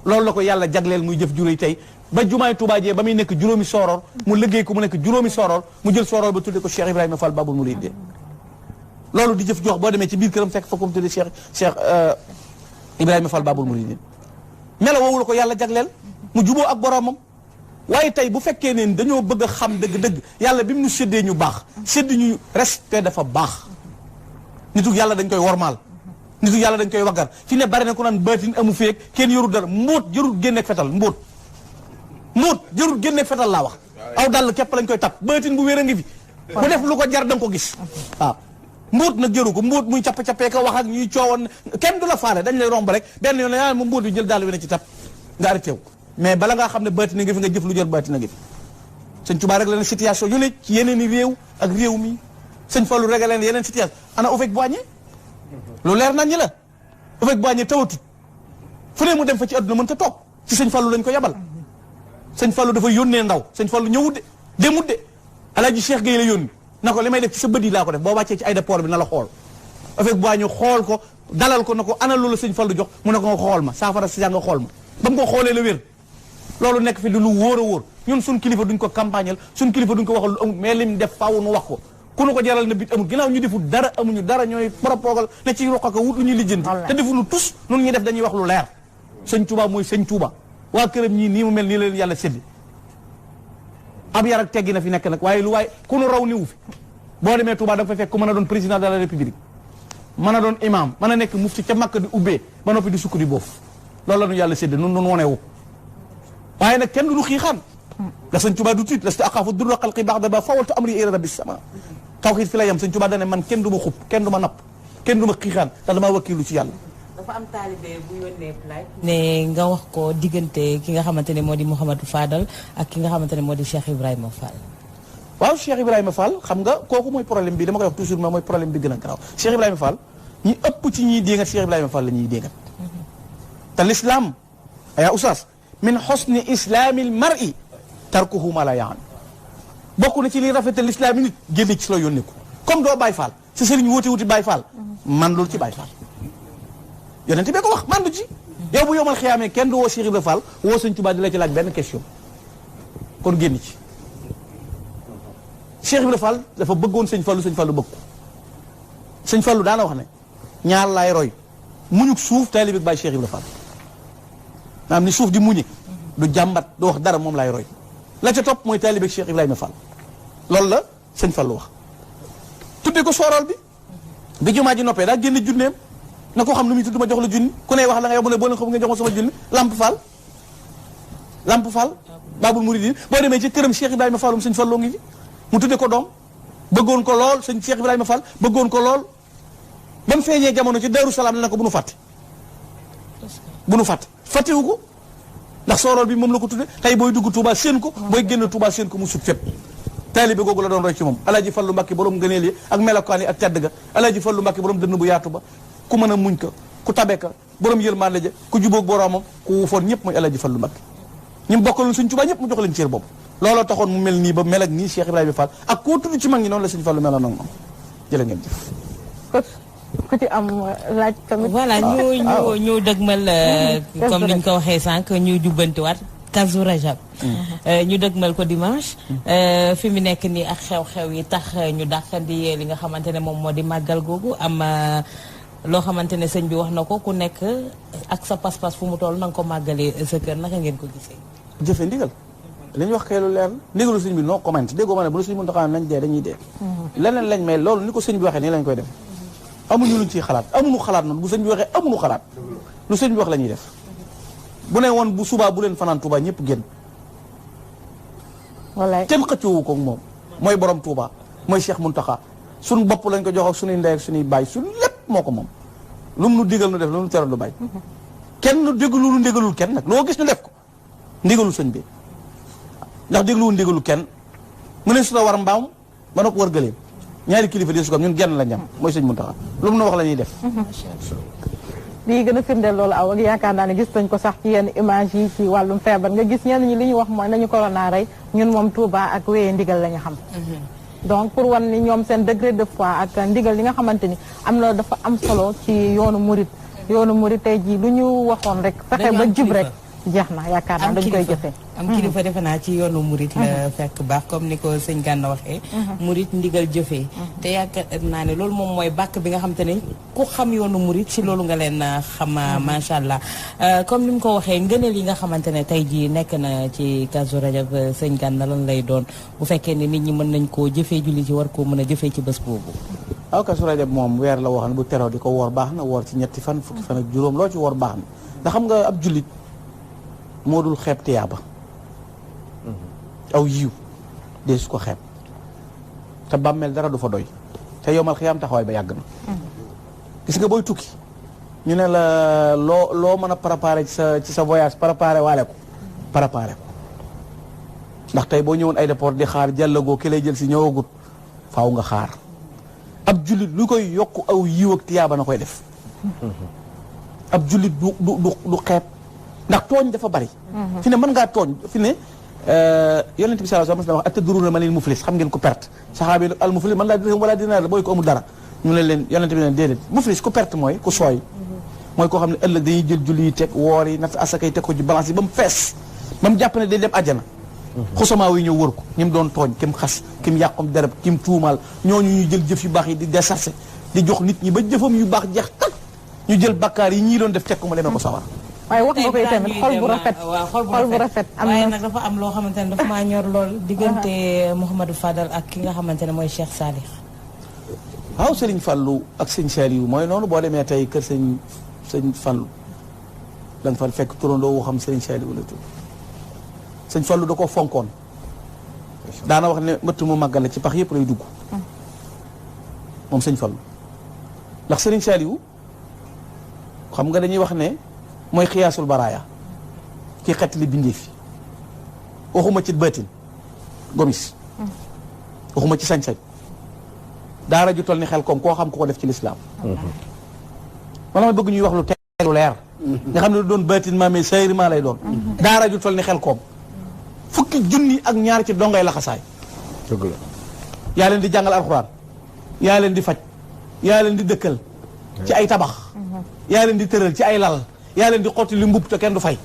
loolu la ko yàlla jagleel muy jëf juróoy tey ba jumaay Tuuba jee ba muy nekk juróomi sooroor mu liggéey ko mu nekk juróomi sooroor mu jël sooroor ba tudde ko Cheikh Ibrahima Fall Babul Mourideen loolu di jëf jox boo demee ci biir këram fekk fa ko mu tudde Cheikh Ibrahima Fall Babul Mourideen melo woowu la ko yàlla jagleel mu juboo ak boromam waaye tey bu fekkee ne dañoo bëgg a xam dëgg-dëgg yàlla bi mu nu séddee ñu baax sédd ñu respect dafa baax nitu yàlla dañ koy wormaal nitu yàlla dañ koy waggar fi ne bari na ko naan baatin amu feek kenn yorul dara mbóot jarul génneeg fetal mbóot jarul génneeg fetal laa wax aw dàll képp lañ koy tap baatin bu wér a ngi fi bu def lu ko jar da nga ko gis waaw mbóot nag jëru ko mbóot muy cappa-cappee ko wax ak ñuy coowoon kenn du la faale dañ lay romb rek benn yoon yaa mu mbóot yu jël dàll wi ne ci tap nga arrêté wu mais bala ngaa xam ne baatin a ngi fi nga jëf lu jër baatin a ngi fi sëñ Tuubaa rek la ne situation yu ne ci yeneen i réew ak réew mi sëñ Fallu rek leen yeneen situation ana Houphouët-Boigny lu leer nañ ñi la Houphouët-Boigny tawatut fu ne mu dem fa ci adduna mën ta toog ci sëñ Fallu lañ ko yabal sëñ Fallu dafa yónnee ndaw sëñ Fallu ñëwut de demut de Alaaji Cheikh Gueye la yónni na ko li may def ci sa bët yi laa ko def boo wàccee ci aéroport bi na la xool Houphouët-Boigny xool ko dalal ko na ko ana loolu sëñ Fallu jox mu ne ko nga xool ma saafara si nga xool ma ba mu ko xoolee la wér loolu nekk fi di lu wóor a wóor ñun suñ kilifa duñ ko campagnal suñ kilifa duñ ko waxal lu amul mais lim def faaw nu wax ko ku nu ko jaral na bit amul ginnaaw ñu deful dara amuñu dara ñooy propogal ne ci roq ko wut lu ñuy lijjanti te defuñu tus nun ñuy def dañuy wax lu leer sëñ Touba mooy sëñ Touba waa këram ñii nii mu mel nii la leen yàlla séddi ab yar ak teggi na fi nekk nag waaye lu waaye ku nu raw niwu fi boo demee Touba da nga fay fekk ku mën a doon président de la république mën a doon imam mën a nekk mufti ca Makka di ubbee ba noppi di sukk di boof loolu la ñu yàlla séddi nun wonewu waaye nag kenn du nu xiixaan ndax sëñ Touba du tiit lasta axaafu durra xalqi ba'da ba fawaltu amri ila rabbi sama tawxiid fi la yem sëñ Touba dane man kenn du ma xub kenn du ma napp kenn du ma xiixaan ndax damaa wakkiilu ci yàlla dafa am taalibe bu yónnee plaque ne nga wax ko diggante ki nga xamante ne moo di Mouhamadou Fadal ak ki nga xamante ne moo di Cheikh Ibrahima Fall. waaw Cheikh Ibrahima Fall xam nga kooku mooy problème bi dama koy wax toujours mooy problème bi gën a garaaw Cheikh Ibrahima Fall ñi ëpp ci ñiy déngat Cheikh Ibrahima Fall la ñuy déngat te l'islam yaa oustaz min husni islamil mar'i tarkuhu ma la ya'ni bokk na ci li rafetal l'islam yi nit génne ci la yónnee ko comme doo Baye Fall sa sëriñ wuti Baye Fall man loolu ci Baye Fall yonente bee ko wax mandu ci yow bu yomal xiyaamee kenn du woo Cheikh Ibrahima Fall woo sëñ Touba di la ci laaj benn question kon génn ci Cheikh Ibrahima Fall dafa bëggoon sëñ Fallu bëgg ko sëñ Fallu daana wax ne ñaar laay roy muñuk suuf taalibe Baay Cheikh Ibrahima Fall maanaam ni suuf di muñe du jàmbat du wax dara moom laay roy la ca topp mooy taalibe Cheikh Ibrahima Fall loolu la sëñ Fallu wax tuddee ko soorool bi jumaa ji noppee daa génne junneem na ko xam lu muy tudd ma jox la junni ku ne wax la nga yow mu ne boo leen xam nga jox ma sama junni Lamp Fall Babul Mouridine boo demee ci këram Cheikh Ibrahima Fallum sëñ Falloo ngi fi mu tuddee ko doom bëggoon ko lool sëñ Cheikh Ibrahima Fall bëggoon ko lool ba mu feeñee jamono ci Daaru Salaam la ko bu nu fàtte fàttewu ko ndax soorool bi moom la ko tudde tey booy dugg Touba seen ko booy génn Touba seen ko mu sut fépp taalibe googu la doon roy ci moom Alaaji Fallu Mbàkke borom ngëneel yi ak melokaan yi ak tedd ga Alaaji Fallu Mbàkke borom dënn bu yaatu ba ku mën a muñ ka ku tabe ka borom yërmande ja ku jubóog boroomam ku wufoon ñëpp mooy Alaaji Fallu Mbàkke ñi mu bokkaloon sëñ Touba ñëpp mu jox leen cër boobu looloo taxoon mu mel nii ba mel ak nii Cheikh Ibrahima Fall ak koo tudd ci mag ñi noonu la sëñ Fallu meloon ak moom jërë ngeen jëf ku ci am laaj tamit. voilà ñu dëgmal comme ni ñu ko waxee sànq ñu jubbantiwaat Kazu Rajab ñu dëgmal ko dimanche fi mu nekk nii ak xew-xew yi tax ñu dàqandi li nga xamante ne moom moo di màggal googu am loo xamante ne sëñ bi wax na ko ku nekk ak sa pas-pas fu mu toll na nga ko màggalee sa kër naka ngeen ko gisee. jëfe ndigal li ñu wax kay lu leer ndigalu sëñ bi no comment déggoo ma ne bu la sëñ mën taxaw nañ dee dañuy dee leneen lañ may loolu ni ko sëñ bi waxee nii lañ koy def amuñu luñ ciy xalaat amuñu xalaat noonu bu sëñ bi waxee amuñu xalaat lu sëñ bi wax la ñuy def bu ne woon bu subaa bu leen fanaan Touba ñëpp génn wallaay kenn xëccoowu ko moom mooy borom Touba mooy Cheikh Mountakha suñ bopp lañ ko jox ak suñuy ndey ak suñuy baay suñ lépp moo ko moom lu mu nu digal nu def lu mu teral lu bay kenn nu déglu lu ndigalul kenn nag loo gis ñu def ko ndigalul sëñ bi ndax dégluwul ndigalul kenn mu ne su la war mbaam ba noppi war gëleem ñaari kilifa di su ko ñun genn la ñam mooy sëñ Mountakha lu mu nu wax la ñuy def lii gën a firndeel loolu aw ak yaakaar naa ne gis nañ ko sax ci yenn image yi ci wàllum feebar nga gis ñenn ñi li ñu wax mooy nañu corona rey ñun moom Touba ak wéyee ndigal la ñu xam donc pour wan ni ñoom seen degré de foi ak ndigal li nga xamante ni am na dafa am solo ci yoonu murit tey jii lu ñu waxoon rek fexe ba jub rek jeex na yaakaar naa dañ koy jëfee am kilifa defe naa ci yoonu murit la fekk baax comme ni ko sëñ Gana waxee murit ndigal jëfee te yaakaar naa ne loolu moom mooy bàkk bi nga xam te ne ku xam yoonu murit ci loolu nga leen xam macha allah comme ni mu ko waxee ngëneel yi nga xamante ne tey jii nekk na ci Kazu Rajab sëñ Gana lan lay doon bu fekkee ne nit ñi mën nañ koo jëfee julli ci war koo mën a jëfee ci bés boobu waaw Kazu Rajab moom weer la waxam bu teroo di ko woor baax na woor ci ñetti fan fukki fan ak juróom loo ci woor baax na ndax xam nga ab jullit moo dul xeeb tiyaaba aw yiw dee su ko xeeb te bàmmeel dara du fa doy te yomal xiyaam taxawaay ba yàgg na gis nga booy tukki ñu ne la loo mën a préparé ci sa voyage préparé waale ko ndax tey boo ñëwoon aéroport di xaar jàllagoo ki lay jël si ñëwagut faaw nga xaar ab jullit lu koy yokk aw yiw ak tiyaaba na koy def ab jullit du xeeb ndax tooñ dafa bari fi ne mën ngaa tooñ fi ne yonent bi sallallahu alayhi wasallam wax atadruuna manil muflis xam ngeen ko perte saxaaba yi al muflis man laa dirham wala dinaar la booy ko amul dara ñu ne leen yonent bi leen déedéet muflis ku perte mooy ku sooy mooy koo xam ne ëllëg dañuy jël julli yi teg woor yi natt asaka yi teg ko ci balance yi ba mu fees ba mu jàpp ne day dem àjjana xusamaa yi ñëw wër ko ñi mu doon tooñ kim xas kim yàqum dereb kim tuumaal ñooñu ñu jël jëf yu baax yi di desarse di jox nit ñi ba jëfam yu baax jeex tak ñu jël bakkaar yi ñii doon def teg ko mu demee ko sawar waaye wax nga koy tamit xol bu rafet xol bu rafet am waaye na nag dafa am loo xamante ne dafa maa ñor lool diggante Mouhamadou Fadal ak ki nga xamante ne mooy Cheikh Salih. waaw Serigne Fallou ak sëñ Saliou mooy noonu boo demee tey kër sëñ Fallou da nga fa fekk turandoo woo xam Serigne Saliou la tudd sëñ Fallou da ko fonkoon daana wax ne mbëtt mu màggale ci pax yëpp lay dugg moom sëñ Fallou ndax Serigne Saliou xam nga dañuy wax ne mooy xiyaasul baraaya kii xett li bindee fi waxuma ci bëtin gomis waxuma ci sañ-sañ daara ju toll ni xel koom koo xam ku ko def ci lislaam wala ma bëgg ñuy wax lu teelu leer nga xam ne lu doon bëtin maamee sayri maa lay doon daara ju toll ni xel koom fukki junni ak ñaar ci dongay laxasaay dëgg la yaa leen di jàngal alxuraan yaa leen di faj yaa leen di dëkkal ci ay tabax yaa leen di tëral ci ay lal yaa leen di xotti li mbub te kenn du fay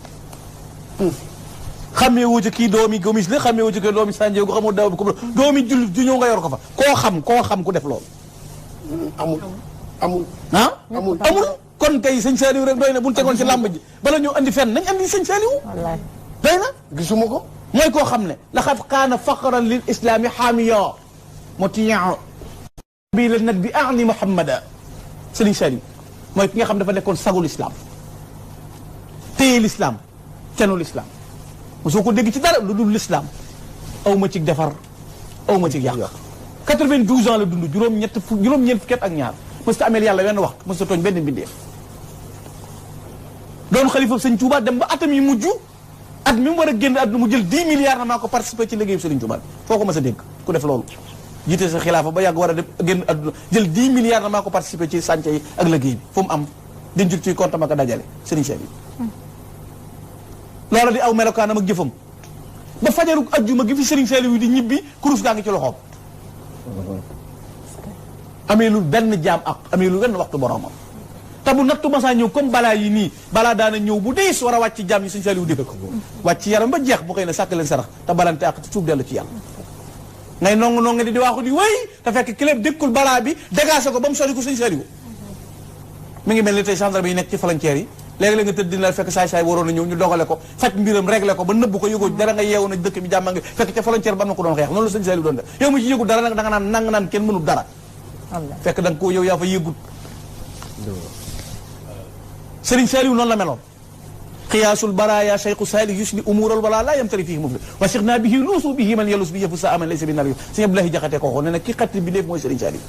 xamee wu ci kii doomi gomis la xamee wu ci kii doomi sànjee gu xamul daw bi ko doomi jullit ju ñëw nga yor ko fa koo xam ku def loolu amul amul kon kay sëñ Saliou rek doy na bu ñu tegoon ci làmb ji bala ñoo andi fenn nañ andi sëñ Saliou wallaay doy na gisuma ko mooy koo xam ne laxad kaana faqran lil islami xaamiya motiyan bi la nat bi ani Muhammada sëriñ Saliou mooy ki nga xam dafa nekkoon sagul islam téye l'islam kennu l'islam mosoo ko dégg ci dara lu dul l'islam aw ma ci defar aw ma ci yàq 92 ans la dund juróom-ñeent fukki at ak ñaar mos ta ameel yàlla wenn waxtu mos ta tooñ benn mbindeef doon xalifa sëñ Touba dem ba atam yi mujj at mi mu war a génn àdduna mu jël 10 milliards na maa ko participé ci liggéeyu sëriñ Touba foo ko mos a dégg ku def loolu jiite sa xilaafa ba yàgg war a dem génn àdduna jël 10 milliards na maa ko participé ci sànce yi ak liggéey bi fu mu am denjul ci compte ma ko dajale sëriñ Cheikh bi loola di aw melokaanam ak jëfam ba fajaru ajjuma gi fi Serigne Saliou di ñibbi kurus gaa ngi ci loxoom amee lu benn jaam ak amee lu benn waxtu boromam te bu nattu masaa ñëw comme balaa yi nii balaa daana ñëw bu diis war a wàcc ci jaam yi Serigne Saliou dégg ko wàcc yaram ba jeex bu xëy na sàkk leen sarax te balante ak tuub dellu ci yàlla ngay nongu di waaxu di wéy te fekk kiléb dékkul balaa bi dégagé ko ba mu sori ko Serigne Saliou mi ngi mel ni tey gendarme yi nekk ci frontière yi léegi-léeg nga tëdd dina fekk saay-saay waroon na ñëw ñu dogale ko faj mbiram réglé ko ba nëbb ko yëgoo dara nga yeewu na dëkk bi jàmma ngi fekk ca frontière ba am na ko doon xeex noonu la sëñ Saliou doon def yow mu ci yëgul dara nag da nga naan kenn mënul dara fekk da nga ko yow yaa fa yëgul Sëriñ Saliou noonu la meloon xiyaasul baraya cheikhu Saliou yusli umural wala la yamtari fii mufli wa cheikh naa bihi luusu bihi man yelus bi yëfu sa aman laysa bi nar yo sëñ Abdoulaye Jaxate ko waxoon ne nag ki xatti bi léef mooy Sëriñ Saliou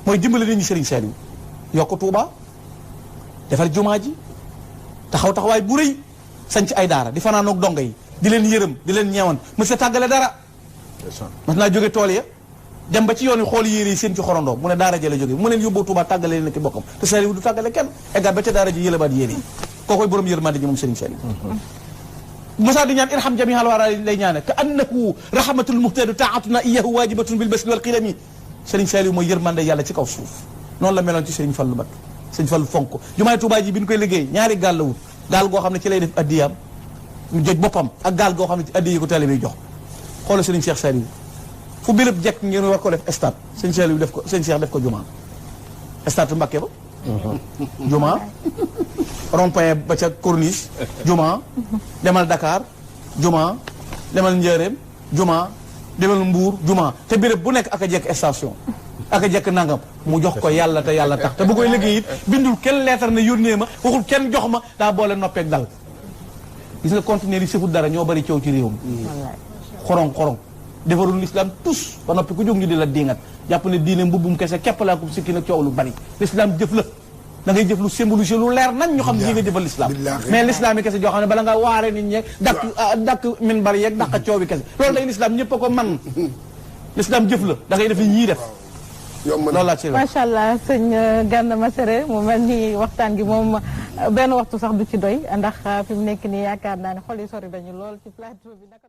mooy dimbale nit ñi Sëriñ Saliou yokk Tuuba defar jumaa ji taxawaay bu rëy sanc ay daara di fanaanoog donga yi di leen yërëm di leen ñeewan mës a tàggale dara mas naa jóge tool ya dem ba ci yoon wi xool yére yi seen ci xorondoo mu ne daara ji la jóge mu leen yóbboo Tuuba tàggale leen ki bokkam te Saliou du tàggale kenn eggaat ba ca daara ji yëlebaat yére yi kookoy borom yërmande ji moom Serigne Saliou mosaa di ñaan irham jamihal wara lay ñaane ka annahu rahmatul muhtadu taatuna iyahu wajibatun bil basli wal qilami Serigne Saliou mooy yërmande yàlla ci kaw suuf noonu la meloon ci Serigne Fallou Mbacké Serigne Fallou fonk jumaay Tuuba ji bi ñu koy liggéey ñaari gaal la wut gaal goo xam ne ci lay def addiyaam ñu joj boppam ak gaal goo xam ne ci addiya ko taalibe jox xoolal Serigne Cheikh Saliou fu béréb jekk ngeen war ko def stade Serigne Saliou def ko Serigne Cheikh def ko jumaa stade Mbacké ba jumaa rond-point ba ca corniche jumaa demal Dakar jumaa demal Njaaréem jumaa demal Mbuur jumaa te béréb bu nekk ak a jekk station ak a jekk nangam mu jox ko yàlla te yàlla tax te bu koy liggéey it bindul kenn leetar ne yónnee ma waxul kenn jox ma daa boole noppeeg dal gis nga conteneur yi sëfut dara ñoo bari coow ci réew mi xorong defarul l'islam tous ba noppi ku jóg ñu di la diingat jàpp ne diine mbubbum kese képp laa ko sikki nag coow lu bari l'islam jëf la da ngay jëf lu symbolisé lu leer nañ ñu xam ne nga jëfal l'islam mais l'islam yi kese joo xam ne bala nga waare nit ñeeg dakk min bari yeeg daq coow bi kese loolu day l'islam ñëpp a ko man l'islam jëf la da ngay def li ñii def loolu laa ci macha allah sëñ Gana Messere mu mel ni waxtaan gi moom benn waxtu sax du ci doy ndax fi mu nekk nii yaakaar naa ne xol yi sori dañu lool ci plateau bi naka